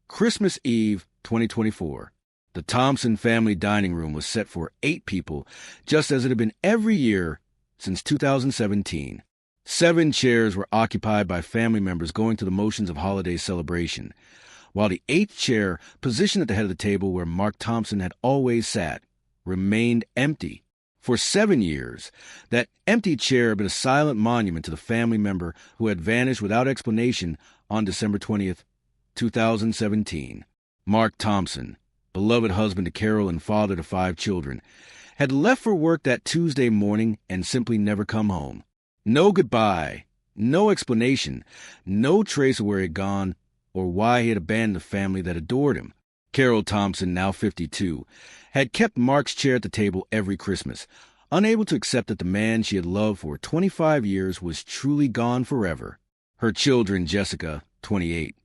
Christmas Eve, 2024. The Thompson family dining room was set for 8 people, just as it had been every year since 2017. 7 chairs were occupied by family members going through the motions of holiday celebration, while the 8th chair, positioned at the head of the table where Mark Thompson had always sat, remained empty. For 7 years, that empty chair had been a silent monument to the family member who had vanished without explanation on December 20th, 2017. Mark Thompson, beloved husband to Carol and father to 5 children, had left for work that Tuesday morning and simply never come home. No goodbye, no explanation, no trace of where he had gone or why he had abandoned the family that adored him. Carol Thompson, now 52, had kept Mark's chair at the table every Christmas, unable to accept that the man she had loved for 25 years was truly gone forever. Her children, Jessica, 28,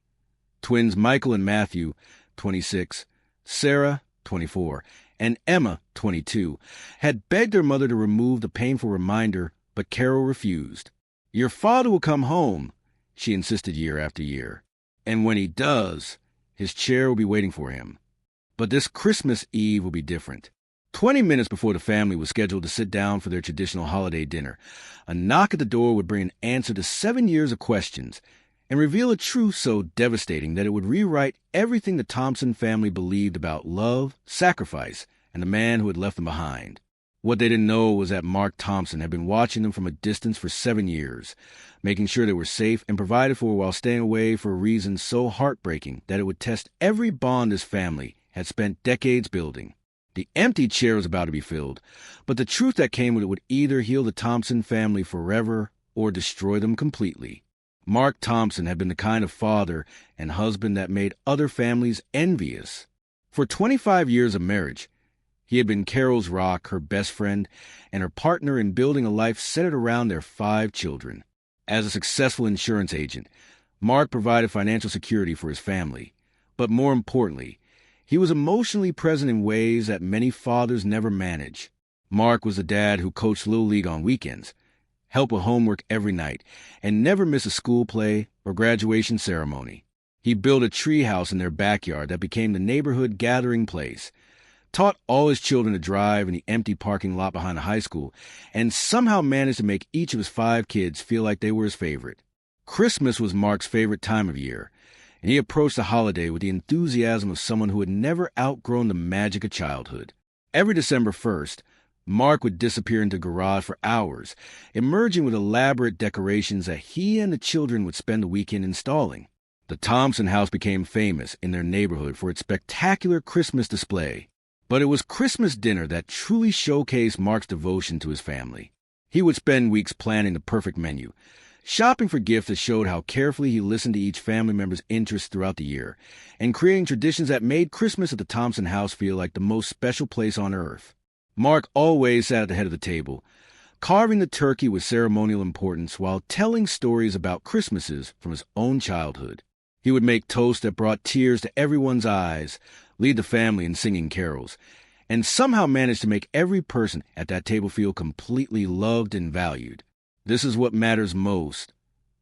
twins Michael and Matthew, 26, Sarah, 24, and Emma, 22, had begged their mother to remove the painful reminder, but Carol refused. "Your father will come home," she insisted year after year. "And when he does, his chair will be waiting for him." But this Christmas Eve will be different. 20 minutes before the family was scheduled to sit down for their traditional holiday dinner, a knock at the door would bring an answer to 7 years of questions and reveal a truth so devastating that it would rewrite everything the Thompson family believed about love, sacrifice, and the man who had left them behind. What they didn't know was that Mark Thompson had been watching them from a distance for 7 years, making sure they were safe and provided for while staying away for a reason so heartbreaking that it would test every bond his family had spent decades building. The empty chair was about to be filled, but the truth that came with it would either heal the Thompson family forever or destroy them completely. Mark Thompson had been the kind of father and husband that made other families envious. For 25 years of marriage, he had been Carol's rock, her best friend, and her partner in building a life centered around their 5 children. As a successful insurance agent, Mark provided financial security for his family. But more importantly, he was emotionally present in ways that many fathers never manage. Mark was the dad who coached Little League on weekends, helped with homework every night, and never missed a school play or graduation ceremony. He built a tree house in their backyard that became the neighborhood gathering place, taught all his children to drive in the empty parking lot behind the high school, and somehow managed to make each of his 5 kids feel like they were his favorite. Christmas was Mark's favorite time of year, and he approached the holiday with the enthusiasm of someone who had never outgrown the magic of childhood. Every December 1st, Mark would disappear into the garage for hours, emerging with elaborate decorations that he and the children would spend the weekend installing. The Thompson house became famous in their neighborhood for its spectacular Christmas display. But it was Christmas dinner that truly showcased Mark's devotion to his family. He would spend weeks planning the perfect menu, shopping for gifts that showed how carefully he listened to each family member's interests throughout the year, and creating traditions that made Christmas at the Thompson house feel like the most special place on earth. Mark always sat at the head of the table, carving the turkey with ceremonial importance while telling stories about Christmases from his own childhood. He would make toasts that brought tears to everyone's eyes, lead the family in singing carols, and somehow manage to make every person at that table feel completely loved and valued. This is what matters most,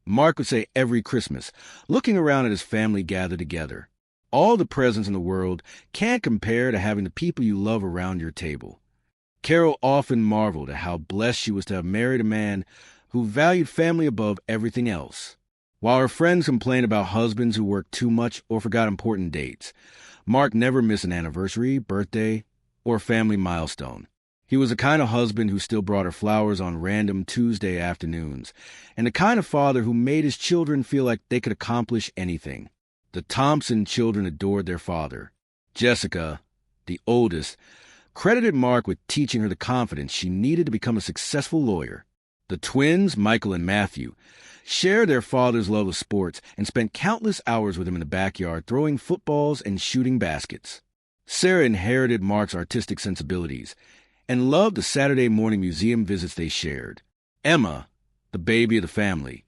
Mark would say every Christmas, looking around at his family gathered together. All the presents in the world can't compare to having the people you love around your table. Carol often marveled at how blessed she was to have married a man who valued family above everything else. While her friends complained about husbands who worked too much or forgot important dates, Mark never missed an anniversary, birthday, or family milestone. He was the kind of husband who still brought her flowers on random Tuesday afternoons, and the kind of father who made his children feel like they could accomplish anything. The Thompson children adored their father. Jessica, the oldest, credited Mark with teaching her the confidence she needed to become a successful lawyer. The twins, Michael and Matthew, shared their father's love of sports and spent countless hours with him in the backyard throwing footballs and shooting baskets. Sarah inherited Mark's artistic sensibilities and loved the Saturday morning museum visits they shared. Emma, the baby of the family,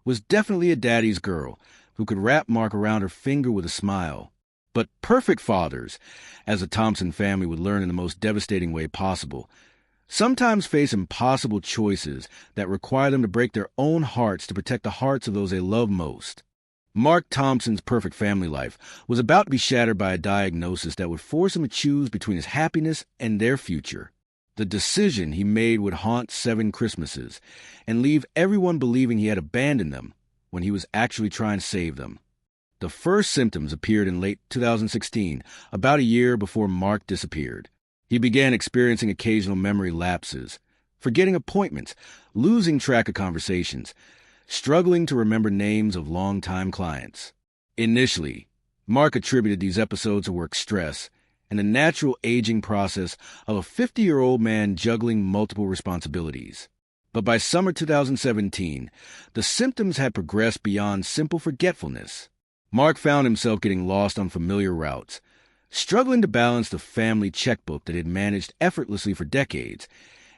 was definitely a daddy's girl who could wrap Mark around her finger with a smile. But perfect fathers, as the Thompson family would learn in the most devastating way possible, sometimes face impossible choices that require them to break their own hearts to protect the hearts of those they love most. Mark Thompson's perfect family life was about to be shattered by a diagnosis that would force him to choose between his happiness and their future. The decision he made would haunt 7 Christmases and leave everyone believing he had abandoned them when he was actually trying to save them. The first symptoms appeared in late 2016, about a year before Mark disappeared. He began experiencing occasional memory lapses, forgetting appointments, losing track of conversations, struggling to remember names of longtime clients. Initially, Mark attributed these episodes to work stress and the natural aging process of a 50-year-old man juggling multiple responsibilities. But by summer 2017, the symptoms had progressed beyond simple forgetfulness. Mark found himself getting lost on familiar routes, struggling to balance the family checkbook that he had managed effortlessly for decades,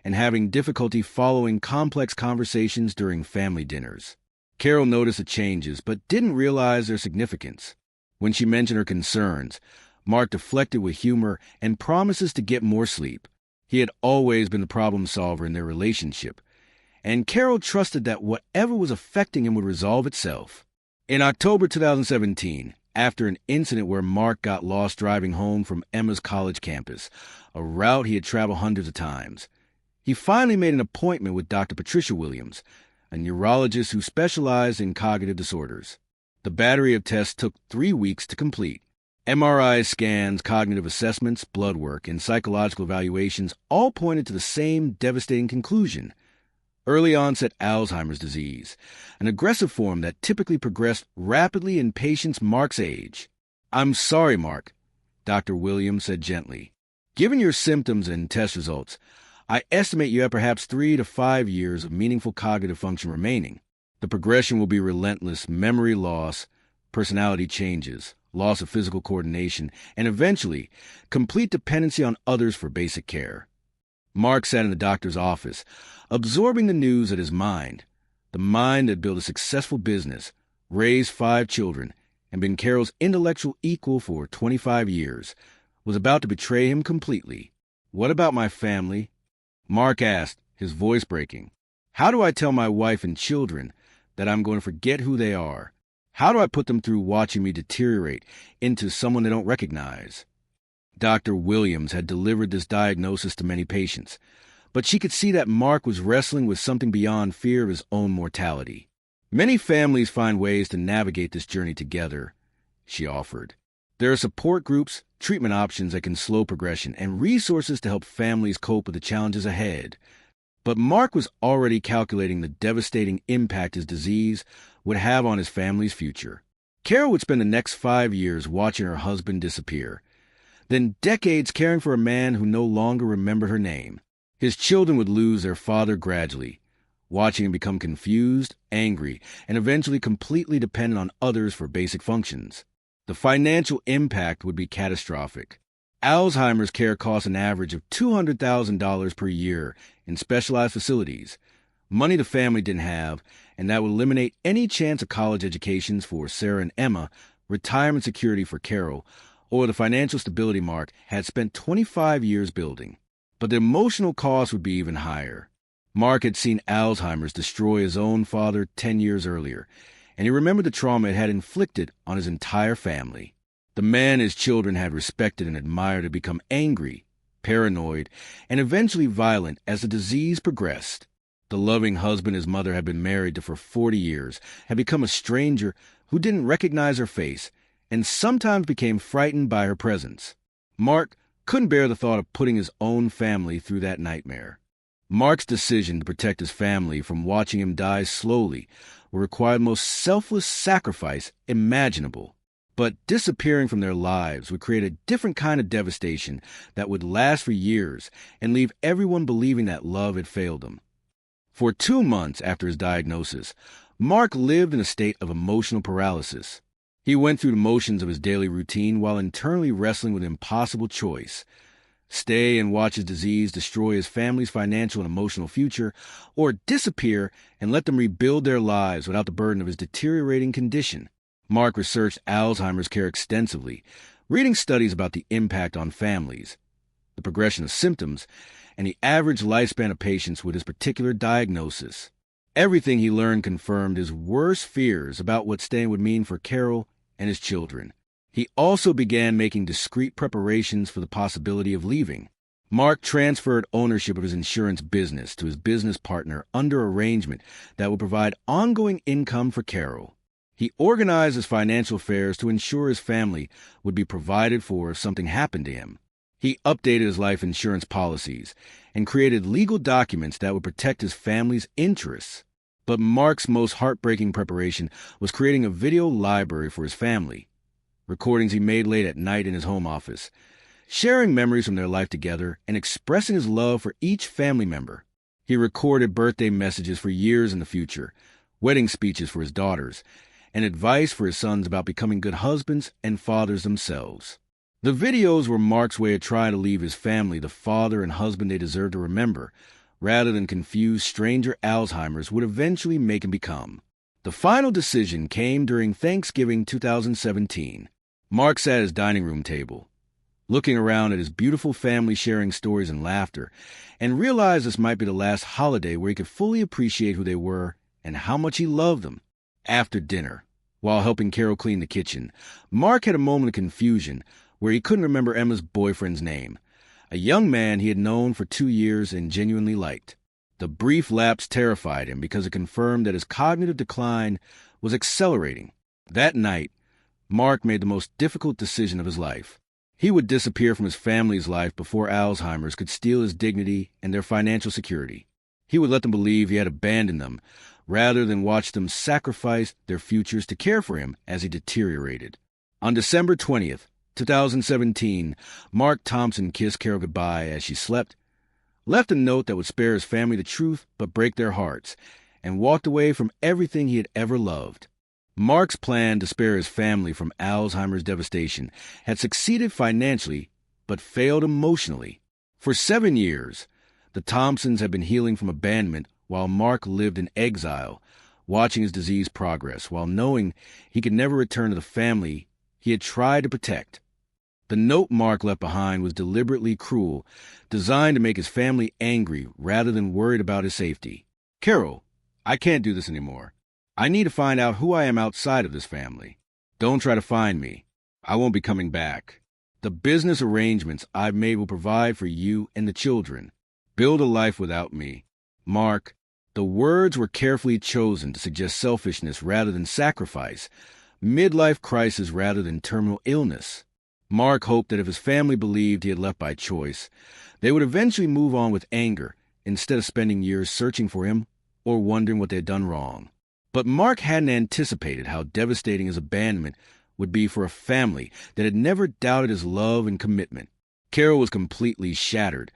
and having difficulty following complex conversations during family dinners. Carol noticed the changes, but didn't realize their significance. When she mentioned her concerns, Mark deflected with humor and promises to get more sleep. He had always been the problem solver in their relationship, and Carol trusted that whatever was affecting him would resolve itself. In October 2017, after an incident where Mark got lost driving home from Emma's college campus, a route he had traveled hundreds of times, he finally made an appointment with Dr. Patricia Williams, a neurologist who specialized in cognitive disorders. The battery of tests took 3 weeks to complete. MRI scans, cognitive assessments, blood work, and psychological evaluations all pointed to the same devastating conclusion: early-onset Alzheimer's disease, an aggressive form that typically progressed rapidly in patients Mark's age. "I'm sorry, Mark," Dr. Williams said gently. "Given your symptoms and test results, I estimate you have perhaps 3 to 5 years of meaningful cognitive function remaining. The progression will be relentless memory loss, personality changes, loss of physical coordination, and eventually, complete dependency on others for basic care." Mark sat in the doctor's office, absorbing the news that his mind, the mind that built a successful business, raised 5 children, and been Carol's intellectual equal for 25 years, was about to betray him completely. "What about my family?" Mark asked, his voice breaking. "How do I tell my wife and children that I'm going to forget who they are? How do I put them through watching me deteriorate into someone they don't recognize?" Dr. Williams had delivered this diagnosis to many patients, but she could see that Mark was wrestling with something beyond fear of his own mortality. "Many families find ways to navigate this journey together," she offered. "There are support groups, treatment options that can slow progression, and resources to help families cope with the challenges ahead." But Mark was already calculating the devastating impact his disease would have on his family's future. Carol would spend the next 5 years watching her husband disappear, then decades caring for a man who no longer remembered her name. His children would lose their father gradually, watching him become confused, angry, and eventually completely dependent on others for basic functions. The financial impact would be catastrophic. Alzheimer's care costs an average of $200,000 per year in specialized facilities, money the family didn't have, and that would eliminate any chance of college educations for Sarah and Emma, retirement security for Carol, or the financial stability Mark had spent 25 years building. But the emotional cost would be even higher. Mark had seen Alzheimer's destroy his own father 10 years earlier, and he remembered the trauma it had inflicted on his entire family. The man his children had respected and admired had become angry, paranoid, and eventually violent as the disease progressed. The loving husband his mother had been married to for 40 years had become a stranger who didn't recognize her face and sometimes became frightened by her presence. Mark couldn't bear the thought of putting his own family through that nightmare. Mark's decision to protect his family from watching him die slowly would require the most selfless sacrifice imaginable. But disappearing from their lives would create a different kind of devastation that would last for years and leave everyone believing that love had failed them. For 2 months after his diagnosis, Mark lived in a state of emotional paralysis. He went through the motions of his daily routine while internally wrestling with an impossible choice: stay and watch his disease destroy his family's financial and emotional future, or disappear and let them rebuild their lives without the burden of his deteriorating condition. Mark researched Alzheimer's care extensively, reading studies about the impact on families, the progression of symptoms, and the average lifespan of patients with his particular diagnosis. Everything he learned confirmed his worst fears about what staying would mean for Carol and his children. He also began making discreet preparations for the possibility of leaving. Mark transferred ownership of his insurance business to his business partner under arrangement that would provide ongoing income for Carol. He organized his financial affairs to ensure his family would be provided for if something happened to him. He updated his life insurance policies and created legal documents that would protect his family's interests. But Mark's most heartbreaking preparation was creating a video library for his family, recordings he made late at night in his home office, sharing memories from their life together and expressing his love for each family member. He recorded birthday messages for years in the future, wedding speeches for his daughters, and advice for his sons about becoming good husbands and fathers themselves. The videos were Mark's way of trying to leave his family the father and husband they deserved to remember, rather than confused stranger Alzheimer's would eventually make him become. The final decision came during Thanksgiving 2017. Mark sat at his dining room table, looking around at his beautiful family sharing stories and laughter, and realized this might be the last holiday where he could fully appreciate who they were and how much he loved them. After dinner, while helping Carol clean the kitchen, Mark had a moment of confusion where he couldn't remember Emma's boyfriend's name, a young man he had known for 2 years and genuinely liked. The brief lapse terrified him because it confirmed that his cognitive decline was accelerating. That night, Mark made the most difficult decision of his life. He would disappear from his family's life before Alzheimer's could steal his dignity and their financial security. He would let them believe he had abandoned them, rather than watch them sacrifice their futures to care for him as he deteriorated. On December 20th, 2017, Mark Thompson kissed Carol goodbye as she slept, left a note that would spare his family the truth but break their hearts, and walked away from everything he had ever loved. Mark's plan to spare his family from Alzheimer's devastation had succeeded financially but failed emotionally. For 7 years, the Thompsons had been healing from abandonment while Mark lived in exile, watching his disease progress while knowing he could never return to the family he had tried to protect. The note Mark left behind was deliberately cruel, designed to make his family angry rather than worried about his safety. Carol, I can't do this anymore. I need to find out who I am outside of this family. Don't try to find me. I won't be coming back. The business arrangements I've made will provide for you and the children. Build a life without me. Mark, the words were carefully chosen to suggest selfishness rather than sacrifice, midlife crisis rather than terminal illness. Mark hoped that if his family believed he had left by choice, they would eventually move on with anger instead of spending years searching for him or wondering what they had done wrong. But Mark hadn't anticipated how devastating his abandonment would be for a family that had never doubted his love and commitment. Carol was completely shattered,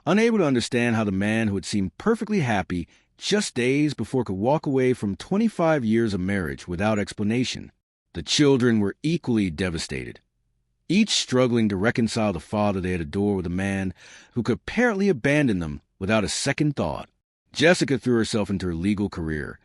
unable to understand how the man who had seemed perfectly happy just days before could walk away from 25 years of marriage without explanation. The children were equally devastated, each struggling to reconcile the father they had adored with a man who could apparently abandon them without a second thought. Jessica threw herself into her legal career,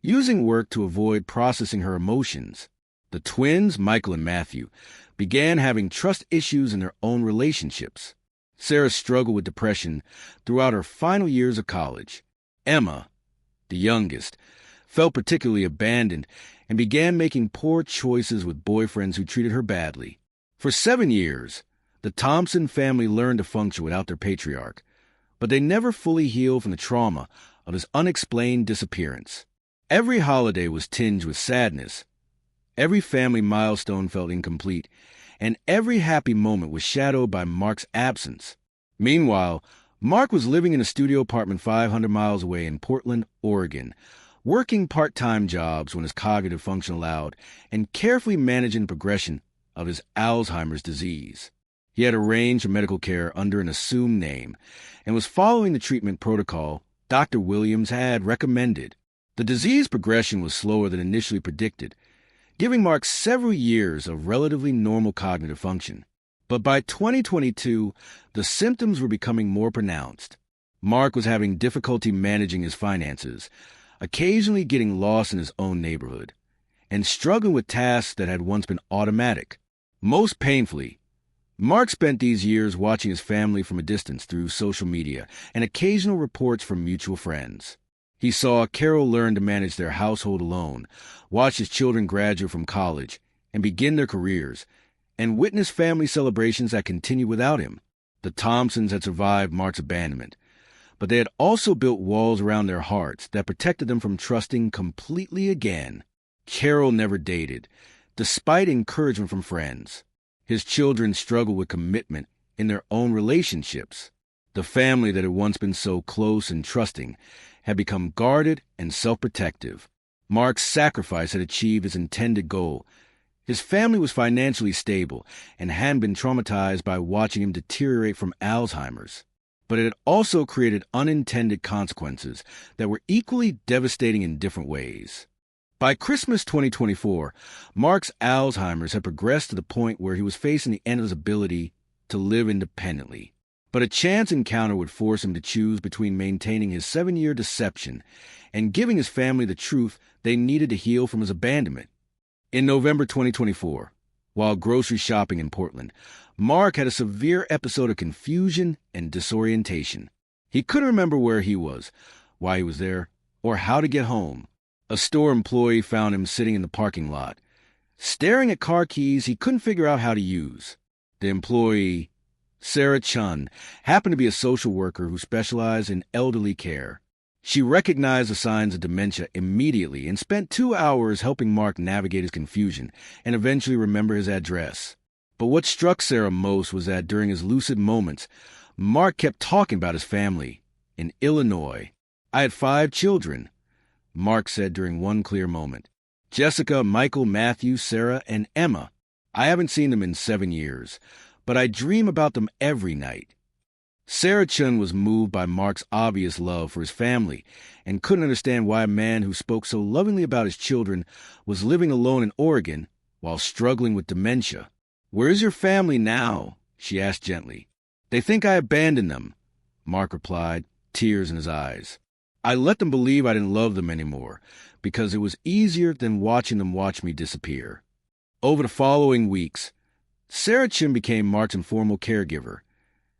using work to avoid processing her emotions. The twins, Michael and Matthew, began having trust issues in their own relationships. Sarah struggled with depression throughout her final years of college. Emma, the youngest, felt particularly abandoned and began making poor choices with boyfriends who treated her badly. For 7 years, the Thompson family learned to function without their patriarch, but they never fully healed from the trauma of his unexplained disappearance. Every holiday was tinged with sadness. Every family milestone felt incomplete, and every happy moment was shadowed by Mark's absence. Meanwhile, Mark was living in a studio apartment 500 miles away in Portland, Oregon, working part-time jobs when his cognitive function allowed, and carefully managing the progression of his Alzheimer's disease. He had arranged for medical care under an assumed name and was following the treatment protocol Dr. Williams had recommended. The disease progression was slower than initially predicted, giving Mark several years of relatively normal cognitive function. But by 2022, the symptoms were becoming more pronounced. Mark was having difficulty managing his finances, occasionally getting lost in his own neighborhood, and struggling with tasks that had once been automatic. Most painfully, Mark spent these years watching his family from a distance through social media and occasional reports from mutual friends. He saw Carol learn to manage their household alone, watch his children graduate from college and begin their careers, and witness family celebrations that continued without him. The Thompsons had survived Mark's abandonment, but they had also built walls around their hearts that protected them from trusting completely again. Carol never dated, despite encouragement from friends. His children struggled with commitment in their own relationships. The family that had once been so close and trusting had become guarded and self-protective. Mark's sacrifice had achieved its intended goal. His family was financially stable and hadn't been traumatized by watching him deteriorate from Alzheimer's. But it had also created unintended consequences that were equally devastating in different ways. By Christmas 2024, Mark's Alzheimer's had progressed to the point where he was facing the end of his ability to live independently. But a chance encounter would force him to choose between maintaining his 7-year deception and giving his family the truth they needed to heal from his abandonment. In November 2024, while grocery shopping in Portland, Mark had a severe episode of confusion and disorientation. He couldn't remember where he was, why he was there, or how to get home. A store employee found him sitting in the parking lot, staring at car keys he couldn't figure out how to use. The employee, Sarah Chun, happened to be a social worker who specialized in elderly care. She recognized the signs of dementia immediately and spent 2 hours helping Mark navigate his confusion and eventually remember his address. But what struck Sarah most was that during his lucid moments, Mark kept talking about his family. In Illinois, "I had 5 children," Mark said during one clear moment. "Jessica, Michael, Matthew, Sarah, and Emma. I haven't seen them in 7 years, but I dream about them every night." Sarah Chun was moved by Mark's obvious love for his family and couldn't understand why a man who spoke so lovingly about his children was living alone in Oregon while struggling with dementia. "Where is your family now?" she asked gently. "They think I abandoned them," Mark replied, tears in his eyes. "I let them believe I didn't love them anymore because it was easier than watching them watch me disappear." Over the following weeks, Sarah Chin became Mark's informal caregiver,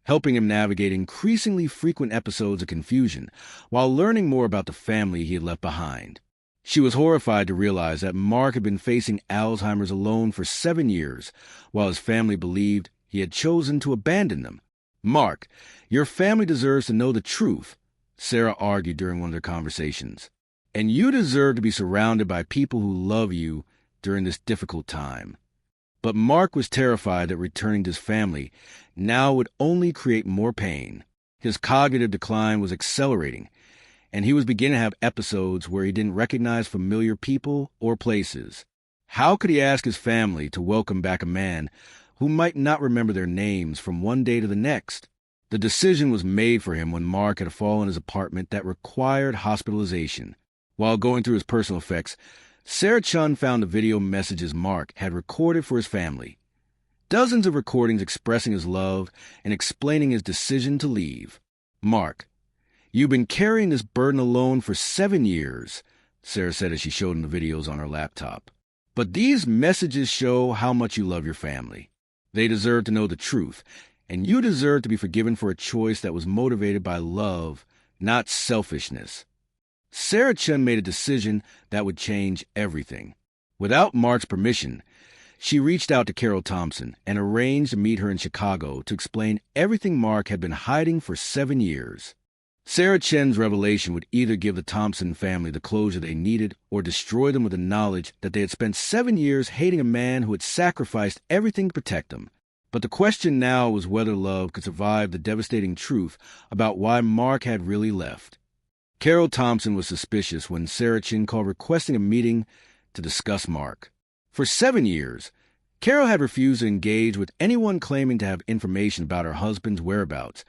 helping him navigate increasingly frequent episodes of confusion while learning more about the family he had left behind. She was horrified to realize that Mark had been facing Alzheimer's alone for 7 years, while his family believed he had chosen to abandon them. "Mark, your family deserves to know the truth," Sarah argued during one of their conversations. "And you deserve to be surrounded by people who love you during this difficult time." But Mark was terrified that returning to his family now would only create more pain. His cognitive decline was accelerating, and he was beginning to have episodes where he didn't recognize familiar people or places. How could he ask his family to welcome back a man who might not remember their names from one day to the next? The decision was made for him when Mark had a fall in his apartment that required hospitalization. While going through his personal effects, Sarah Chun found the video messages Mark had recorded for his family. Dozens of recordings expressing his love and explaining his decision to leave. "Mark, you've been carrying this burden alone for 7 years, Sarah said as she showed him the videos on her laptop. "But these messages show how much you love your family. They deserve to know the truth, and you deserve to be forgiven for a choice that was motivated by love, not selfishness." Sarah Chun made a decision that would change everything. Without Mark's permission, she reached out to Carol Thompson and arranged to meet her in Chicago to explain everything Mark had been hiding for 7 years. Sarah Chen's revelation would either give the Thompson family the closure they needed or destroy them with the knowledge that they had spent 7 years hating a man who had sacrificed everything to protect them. But the question now was whether love could survive the devastating truth about why Mark had really left. Carol Thompson was suspicious when Sarah Chin called requesting a meeting to discuss Mark. For 7 years, Carol had refused to engage with anyone claiming to have information about her husband's whereabouts,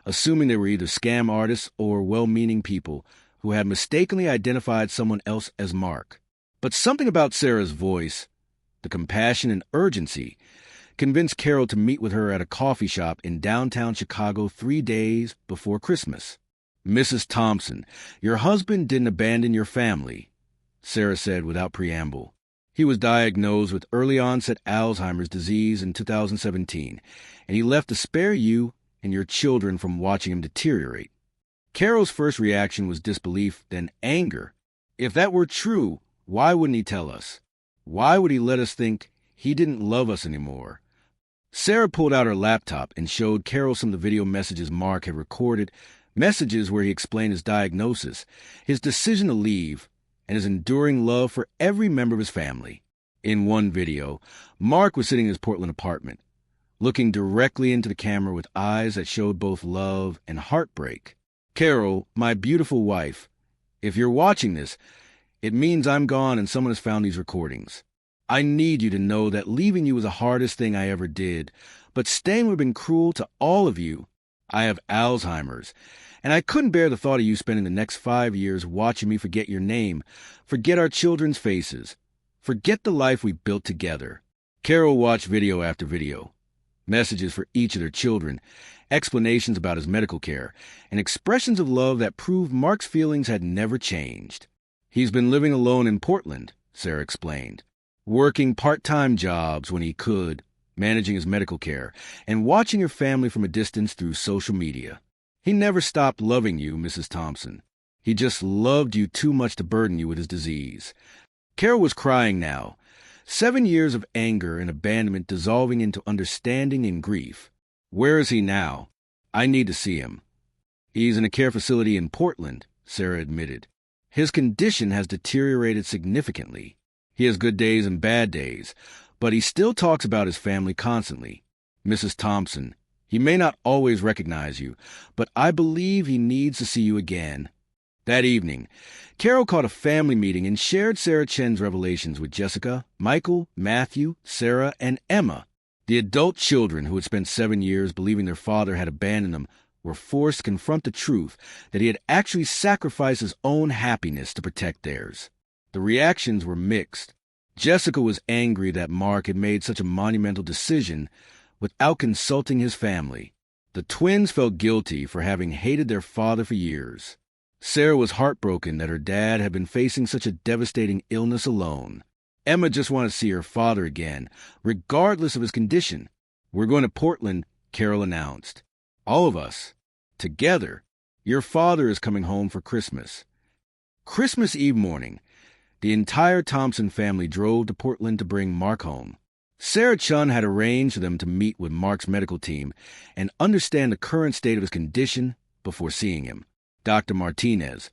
assuming they were either scam artists or well-meaning people who had mistakenly identified someone else as Mark. But something about Sarah's voice, the compassion and urgency, convinced Carol to meet with her at a coffee shop in downtown Chicago 3 days before Christmas. "Mrs. Thompson, your husband didn't abandon your family," Sarah said without preamble. "He was diagnosed with early-onset Alzheimer's disease in 2017, and he left to spare you and your children from watching him deteriorate." Carol's first reaction was disbelief, then anger. If that were true, why wouldn't he tell us? Why would he let us think he didn't love us anymore? Sarah pulled out her laptop and showed Carol some of the video messages Mark had recorded, messages where he explained his diagnosis, his decision to leave, and his enduring love for every member of his family. In one video, Mark was sitting in his Portland apartment, looking directly into the camera with eyes that showed both love and heartbreak. Carol, my beautiful wife, if you're watching this, it means I'm gone and someone has found these recordings. I need you to know that leaving you was the hardest thing I ever did, but staying would have been cruel to all of you. I have Alzheimer's, and I couldn't bear the thought of you spending the next 5 years watching me forget your name, forget our children's faces, forget the life we built together. Carol watched video after video, messages for each of their children, explanations about his medical care, and expressions of love that proved Mark's feelings had never changed. He's been living alone in Portland, Sarah explained, working part-time jobs when he could, managing his medical care, and watching your family from a distance through social media. He never stopped loving you, Mrs. Thompson. He just loved you too much to burden you with his disease. Carol was crying now, 7 years of anger and abandonment dissolving into understanding and grief. Where is he now? I need to see him. He's in a care facility in Portland, Sarah admitted. His condition has deteriorated significantly. He has good days and bad days, but he still talks about his family constantly. Mrs. Thompson, he may not always recognize you, but I believe he needs to see you again. That evening, Carol called a family meeting and shared Sarah Chen's revelations with Jessica, Michael, Matthew, Sarah, and Emma. The adult children who had spent 7 years believing their father had abandoned them were forced to confront the truth that he had actually sacrificed his own happiness to protect theirs. The reactions were mixed. Jessica was angry that Mark had made such a monumental decision without consulting his family. The twins felt guilty for having hated their father for years. Sarah was heartbroken that her dad had been facing such a devastating illness alone. Emma just wanted to see her father again, regardless of his condition. We're going to Portland, Carol announced. All of us. Together. Your father is coming home for Christmas. Christmas Eve morning, the entire Thompson family drove to Portland to bring Mark home. Sarah Chun had arranged for them to meet with Mark's medical team and understand the current state of his condition before seeing him. Dr. Martinez,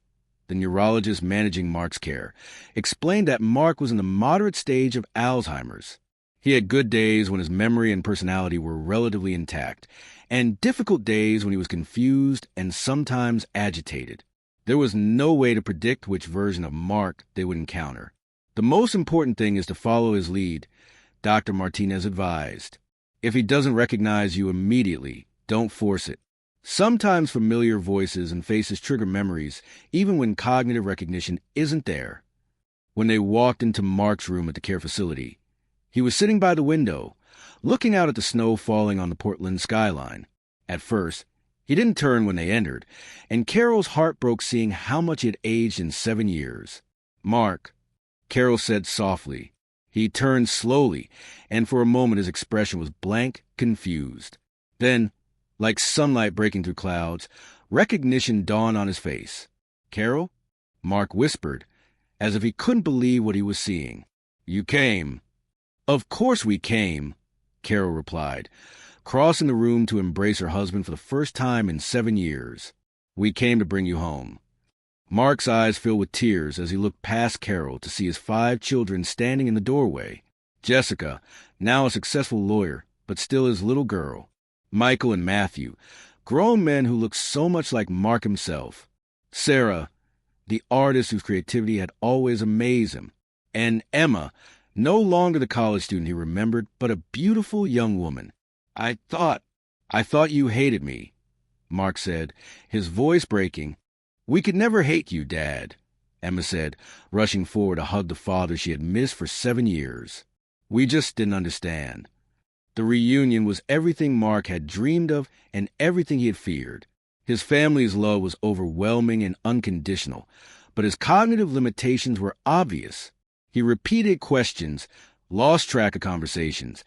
the neurologist managing Mark's care, explained that Mark was in the moderate stage of Alzheimer's. He had good days when his memory and personality were relatively intact, and difficult days when he was confused and sometimes agitated. There was no way to predict which version of Mark they would encounter. The most important thing is to follow his lead, Dr. Martinez advised. If he doesn't recognize you immediately, don't force it. Sometimes familiar voices and faces trigger memories, even when cognitive recognition isn't there. When they walked into Mark's room at the care facility, he was sitting by the window, looking out at the snow falling on the Portland skyline. At first, he didn't turn when they entered, and Carol's heart broke seeing how much he had aged in 7 years. Mark, Carol said softly. He turned slowly, and for a moment his expression was blank, confused. Then, like sunlight breaking through clouds, recognition dawned on his face. Carol? Mark whispered, as if he couldn't believe what he was seeing. You came. Of course we came, Carol replied, crossing the room to embrace her husband for the first time in 7 years. We came to bring you home. Mark's eyes filled with tears as he looked past Carol to see his 5 children standing in the doorway. Jessica, now a successful lawyer, but still his little girl. Michael and Matthew, grown men who looked so much like Mark himself. Sarah, the artist whose creativity had always amazed him. And Emma, no longer the college student he remembered, but a beautiful young woman. I thought you hated me, Mark said, his voice breaking. We could never hate you, Dad, Emma said, rushing forward to hug the father she had missed for 7 years. We just didn't understand. The reunion was everything Mark had dreamed of and everything he had feared. His family's love was overwhelming and unconditional, but his cognitive limitations were obvious. He repeated questions, lost track of conversations,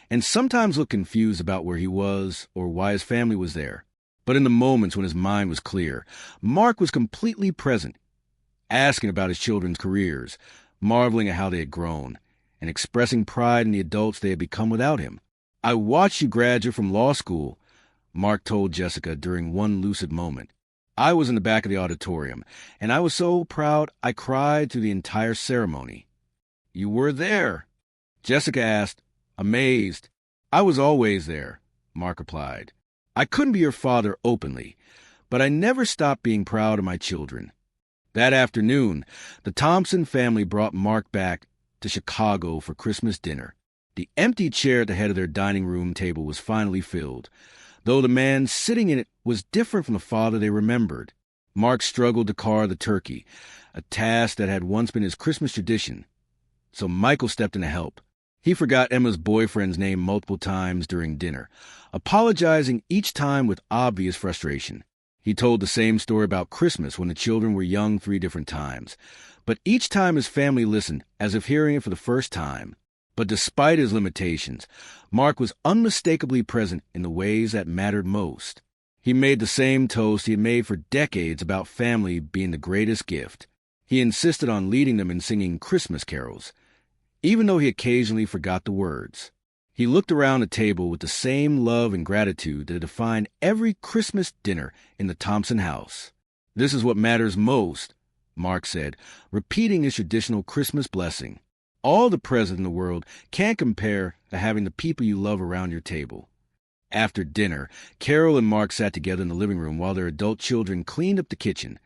and sometimes looked confused about where he was or why his family was there. But in the moments when his mind was clear, Mark was completely present, asking about his children's careers, marveling at how they had grown, and expressing pride in the adults they had become without him. "I watched you graduate from law school," Mark told Jessica during one lucid moment. "I was in the back of the auditorium, and I was so proud I cried through the entire ceremony." "You were there?" Jessica asked, amazed. "I was always there," Mark replied. "I couldn't be your father openly, but I never stopped being proud of my children." That afternoon, the Thompson family brought Mark back to Chicago for Christmas dinner. The empty chair at the head of their dining room table was finally filled, though the man sitting in it was different from the father they remembered. Mark struggled to carve the turkey, a task that had once been his Christmas tradition. So Michael stepped in to help. He forgot Emma's boyfriend's name multiple times during dinner, apologizing each time with obvious frustration. He told the same story about Christmas when the children were young 3 different times, but each time his family listened as if hearing it for the first time. But despite his limitations, Mark was unmistakably present in the ways that mattered most. He made the same toast he had made for decades about family being the greatest gift. He insisted on leading them in singing Christmas carols, even though he occasionally forgot the words. He looked around the table with the same love and gratitude that defined every Christmas dinner in the Thompson house. "This is what matters most," Mark said, repeating his traditional Christmas blessing. "All the presents in the world can't compare to having the people you love around your table." After dinner, Carol and Mark sat together in the living room while their adult children cleaned up the kitchen,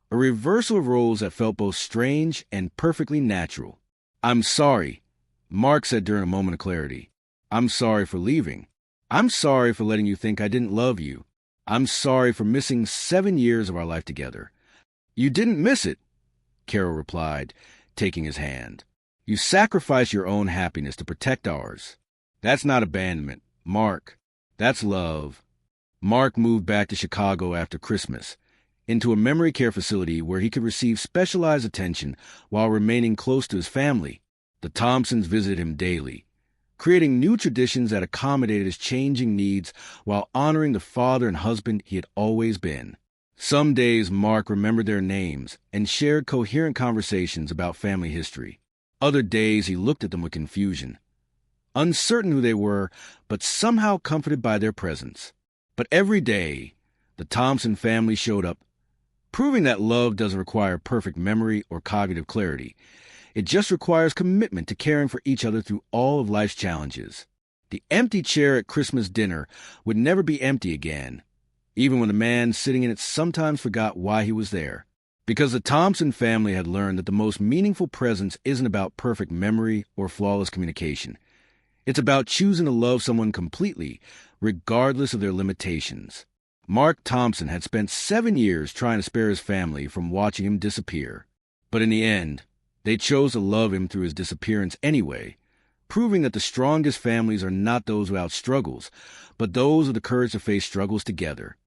a reversal of roles that felt both strange and perfectly natural. "I'm sorry," Mark said during a moment of clarity. "I'm sorry for leaving. I'm sorry for letting you think I didn't love you. I'm sorry for missing 7 years of our life together." "You didn't miss it," Carol replied, taking his hand. "You sacrificed your own happiness to protect ours. That's not abandonment, Mark. That's love." Mark moved back to Chicago after Christmas, into a memory care facility where he could receive specialized attention while remaining close to his family. The Thompsons visited him daily, creating new traditions that accommodated his changing needs while honoring the father and husband he had always been. Some days Mark remembered their names and shared coherent conversations about family history. Other days he looked at them with confusion, uncertain who they were, but somehow comforted by their presence. But every day, the Thompson family showed up, proving that love doesn't require perfect memory or cognitive clarity. It just requires commitment to caring for each other through all of life's challenges. The empty chair at Christmas dinner would never be empty again, even when the man sitting in it sometimes forgot why he was there. Because the Thompson family had learned that the most meaningful presence isn't about perfect memory or flawless communication. It's about choosing to love someone completely, regardless of their limitations. Mark Thompson had spent 7 years trying to spare his family from watching him disappear. But in the end, they chose to love him through his disappearance anyway, proving that the strongest families are not those without struggles, but those with the courage to face struggles together.